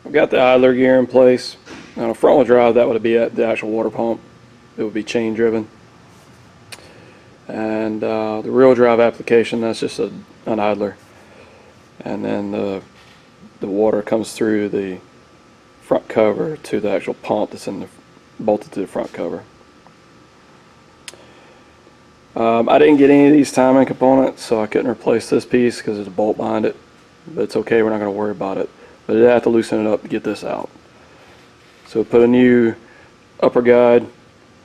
I've got the idler gear in place. On a front wheel drive, that would be at the actual water pump. It would be chain driven. And the rear drive application, that's just an idler. And then the water comes through the front cover to the actual pump that's bolted to the front cover. I didn't get any of these timing components, so I couldn't replace this piece because there's a bolt behind it. But it's okay, we're not going to worry about it. But I did have to loosen it up to get this out. So put a new upper guide,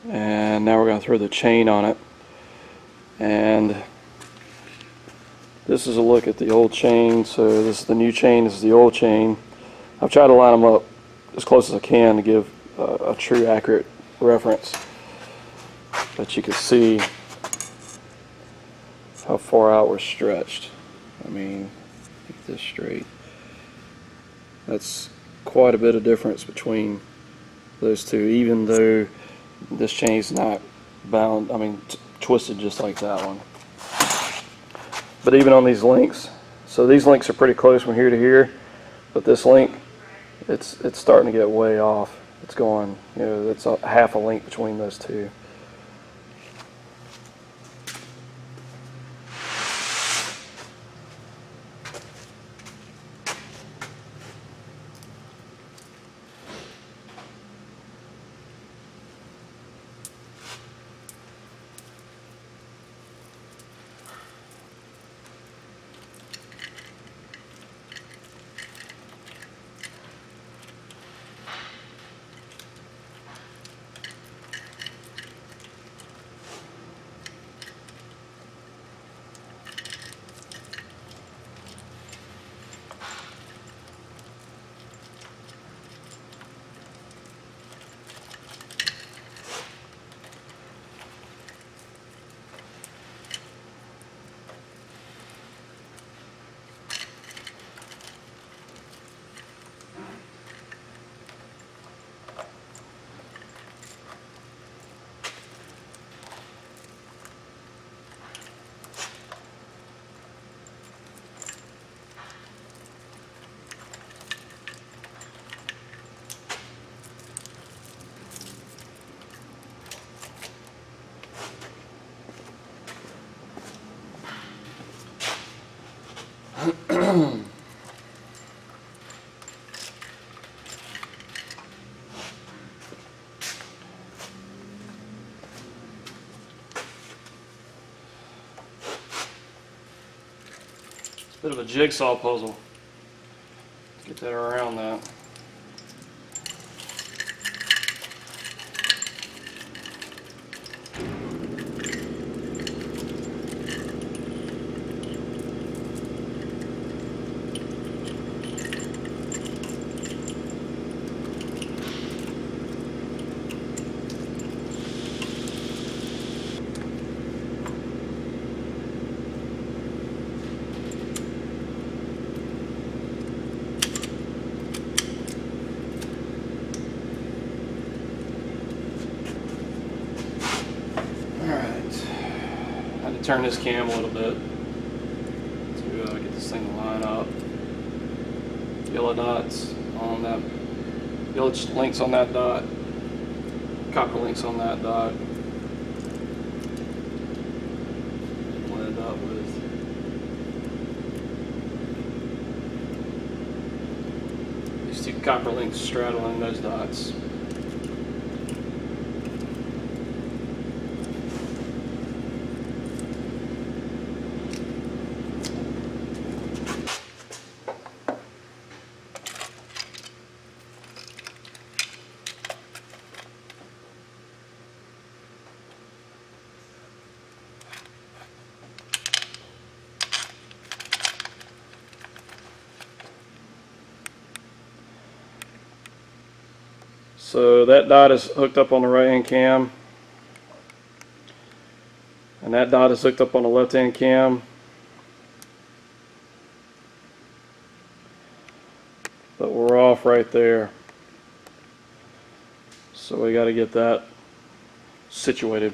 and now we're going to throw the chain on it. And this is a look at the old chain. So this is the new chain, this is the old chain. I've tried to line them up as close as I can to give a true accurate reference, but you can see how far out we're stretched. I mean, get this straight. That's quite a bit of difference between those two, even though this chain's not bound, I mean twisted just like that one. But even on these links, so these links are pretty close from here to here, but this link, it's starting to get way off. It's going, you know, it's a half a link between those two. Bit of a jigsaw puzzle to get that around that. Turn this cam a little bit to get this thing to line up. Yellow dots on that, yellow links on that dot, copper links on that dot. Blend up with these two copper links straddling those dots. So that dot is hooked up on the right hand cam, and that dot is hooked up on the left hand cam. But we're off right there. So we got to get that situated.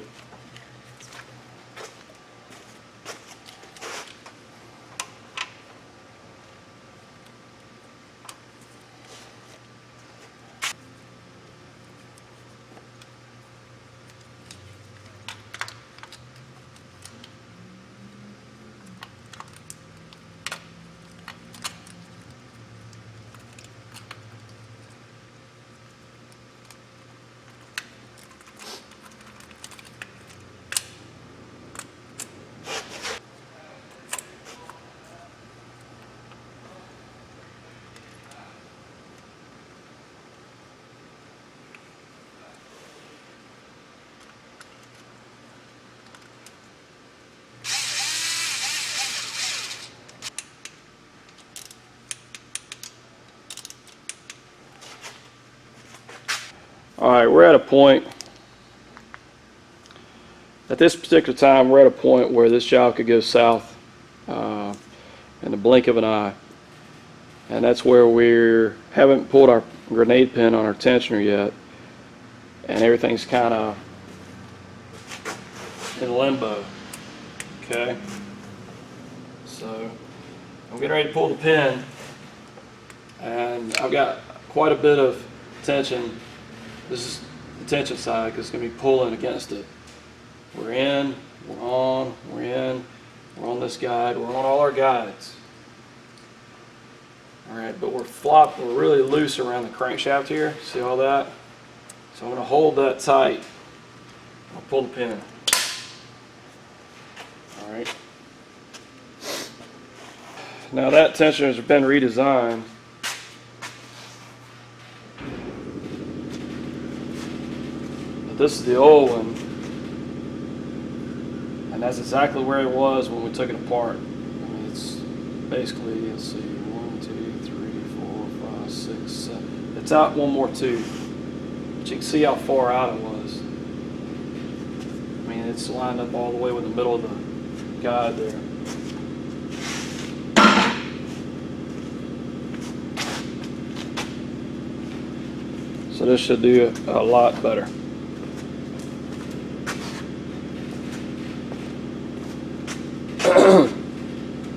Alright, we're at a point, at this particular time, we're at a point where this job could go south in the blink of an eye. And that's where we haven't pulled our grenade pin on our tensioner yet. And everything's kind of in limbo. Okay? So, I'm getting ready to pull the pin. And I've got quite a bit of tension. This is the tension side because it's going to be pulling against it. We're in, we're on, we're in, we're on this guide, we're on all our guides. Alright, but we're really loose around the crankshaft here. See all that? So I'm going to hold that tight. I'll pull the pin. Alright. Now that tensioner has been redesigned. But this is the old one. And that's exactly where it was when we took it apart. I mean, it's basically, let's see, 1, 2, 3, 4, 5, 6, 7. It's out one more tooth. But you can see how far out it was. I mean, it's lined up all the way with the middle of the guide there. So this should do a lot better.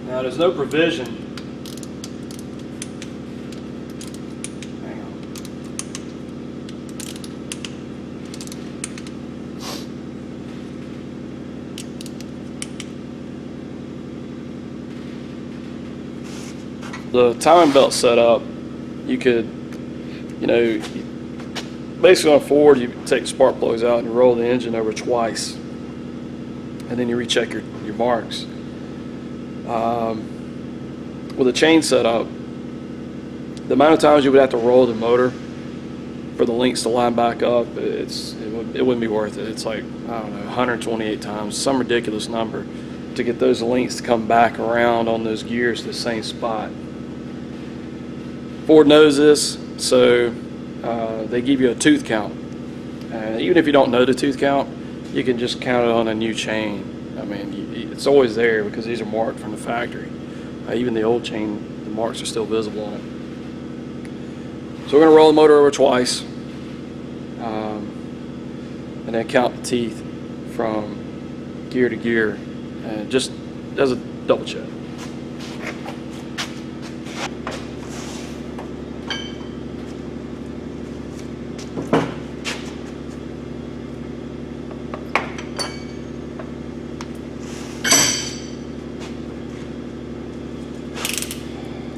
Now there's no provision. Hang on. The timing belt setup, you could, basically on a Ford, you take the spark plugs out and you roll the engine over twice, and then you recheck your marks. With a chain setup, the amount of times you would have to roll the motor for the links to line back up, it wouldn't be worth it. It's like, I don't know, 128 times, some ridiculous number to get those links to come back around on those gears to the same spot. Ford knows this, so they give you a tooth count. Even if you don't know the tooth count, you can just count it on a new chain. I mean, it's always there because these are marked from the factory. Even the old chain, the marks are still visible on it. So we're going to roll the motor over twice, and then count the teeth from gear to gear, and just as a double check.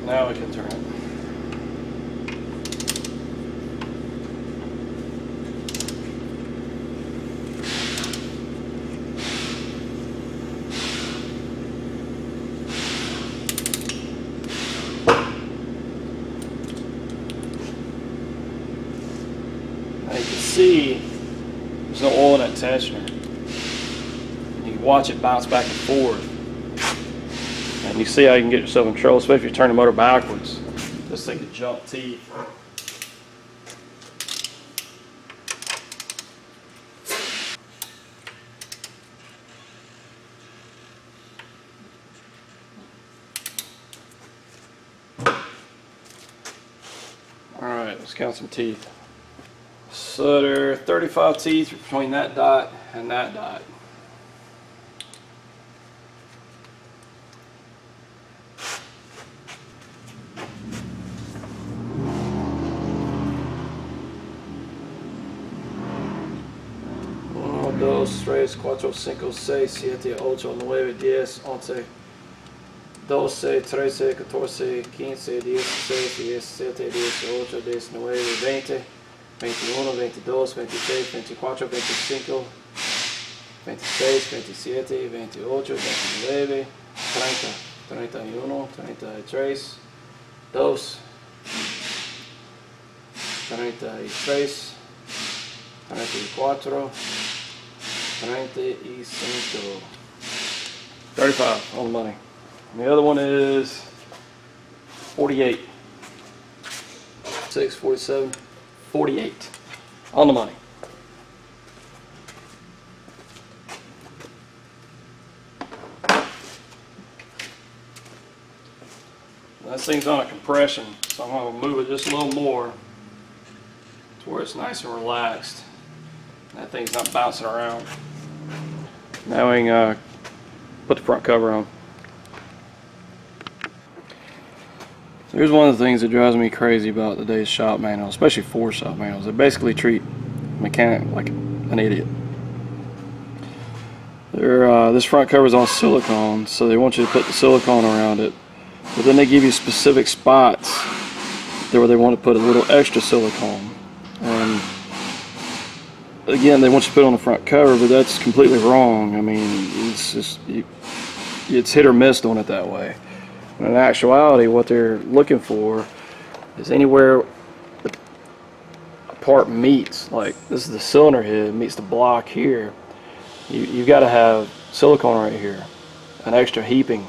Now we can turn it. Now you can see there's no oil in that tensioner. You can watch it bounce back and forth. And you see how you can get yourself in trouble, especially if you turn the motor backwards. This thing could jump teeth. Alright, let's count some teeth. So there are 35 teeth between that dot and that dot. Dos, tres, cuatro, cinco, seis, siete, ocho, nueve, 10, 11, 12, 13, 14, 15, 16, 17, 18, 19, 20, 21, 22, 23, 24, 25, 26, 27, 28, 29, 30, 31, 33, 2, 33, 34, 35. 35 on the money. And the other one is 48. 6, 47, 48. On the money. This thing's on a compression, so I'm going to move it just a little more to where it's nice and relaxed. That thing's not bouncing around. Now we can put the front cover on. So here's one of the things that drives me crazy about today's shop manuals, especially Ford shop manuals. They basically treat mechanic like an idiot. This front cover is on silicone, so they want you to put the silicone around it, but then they give you specific spots where they want to put a little extra silicone. And again, they want you to put it on the front cover, but that's completely wrong. I mean, it's just it's hit or miss doing it that way. When in actuality, what they're looking for is anywhere a part meets, like this is the cylinder head meets the block here. You've got to have silicone right here, an extra heaping,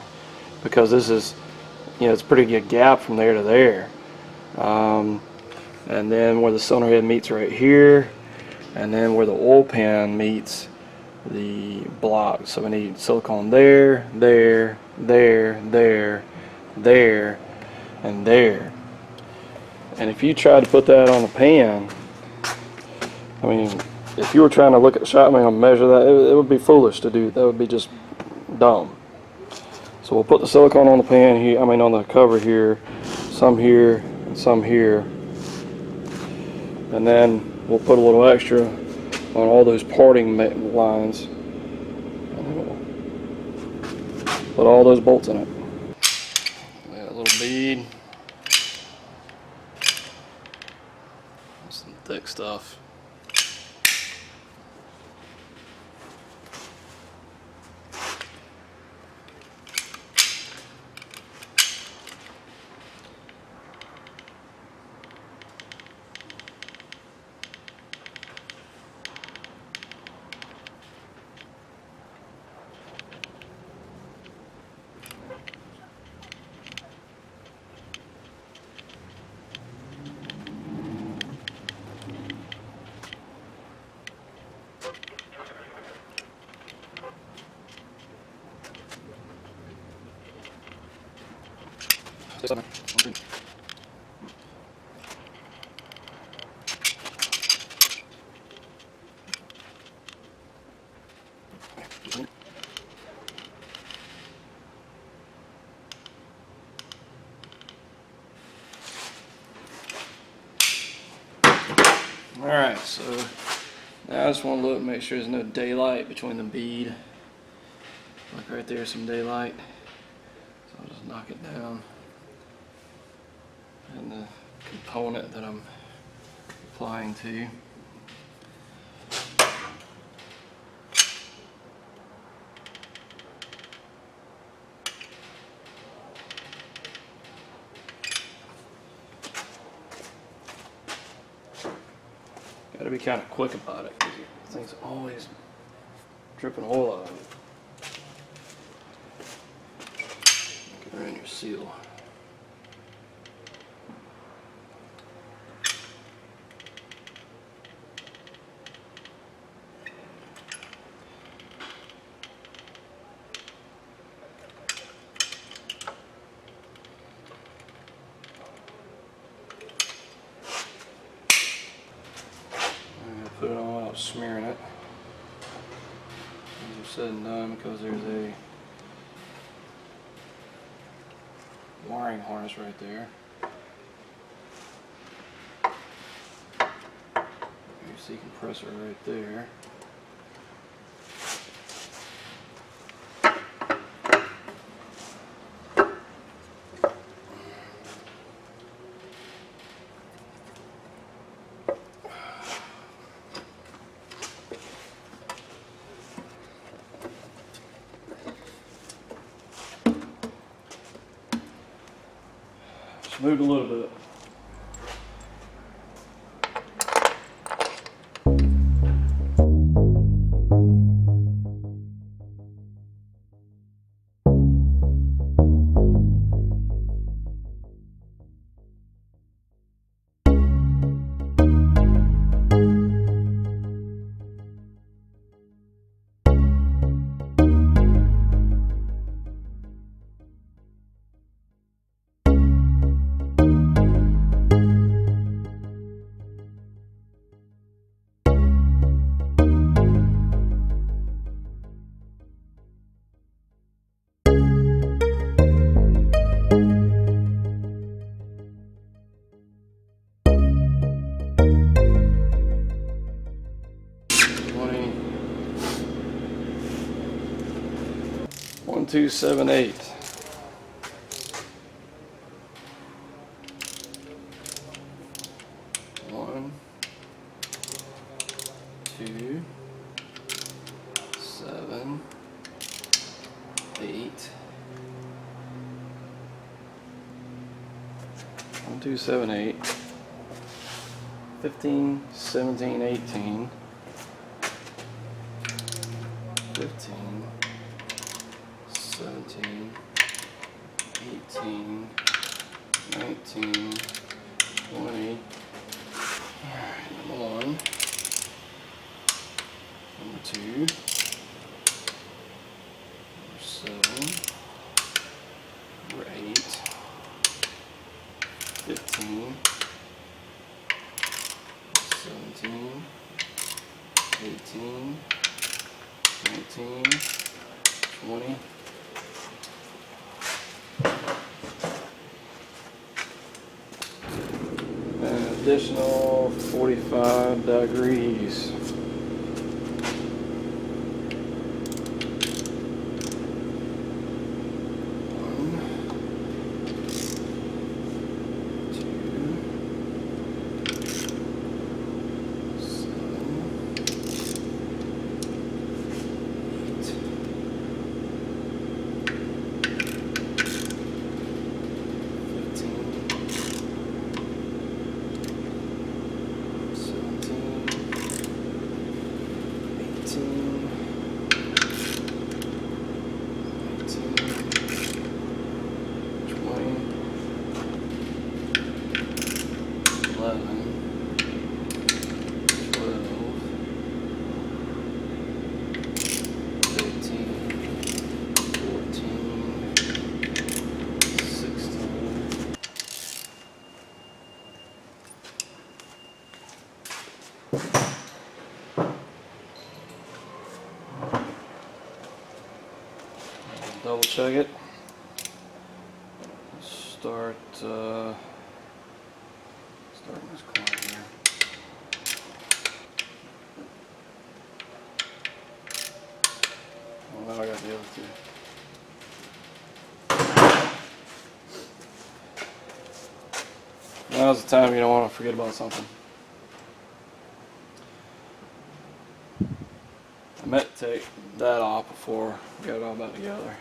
because this is, it's a pretty good gap from there to there. And then where the cylinder head meets right here, and then where the oil pan meets the block. So we need silicone there, there, there, there, there, and there. And if you try to put that on the pan, I mean, if you were trying to look at the shop manual and measure that, it would be foolish to do. That would be just dumb. So we'll put the silicone on the pan here, on the cover here, some here, and some here. And then we'll put a little extra on all those parting lines. And then we'll put all those bolts in it. Got a little bead. Some thick stuff. Alright, so now I just want to look and make sure there's no daylight between the bead. Like right there, some daylight. So I'll just knock it down. And the component that I'm applying to. Got to be kind of quick about it because things always dripping oil out of it. Get around your seal. Put it on without smearing it. These are said and done because there's a wiring harness right there. You see compressor right there. Moved a little bit. 1278. One, two, 7, 8. 1, 2, 7, 8. 15, 17, 18. 15, 17, 18, 19, 20. Alright, number 1. Number 2. Number 7. Number 8. 15. 17. 18. 19. 20. An additional 45 degrees. Double check it. Starting this corner here. Well, now I got the other two. Now's the time you don't want to forget about something. I meant to take that off before we got it all back together.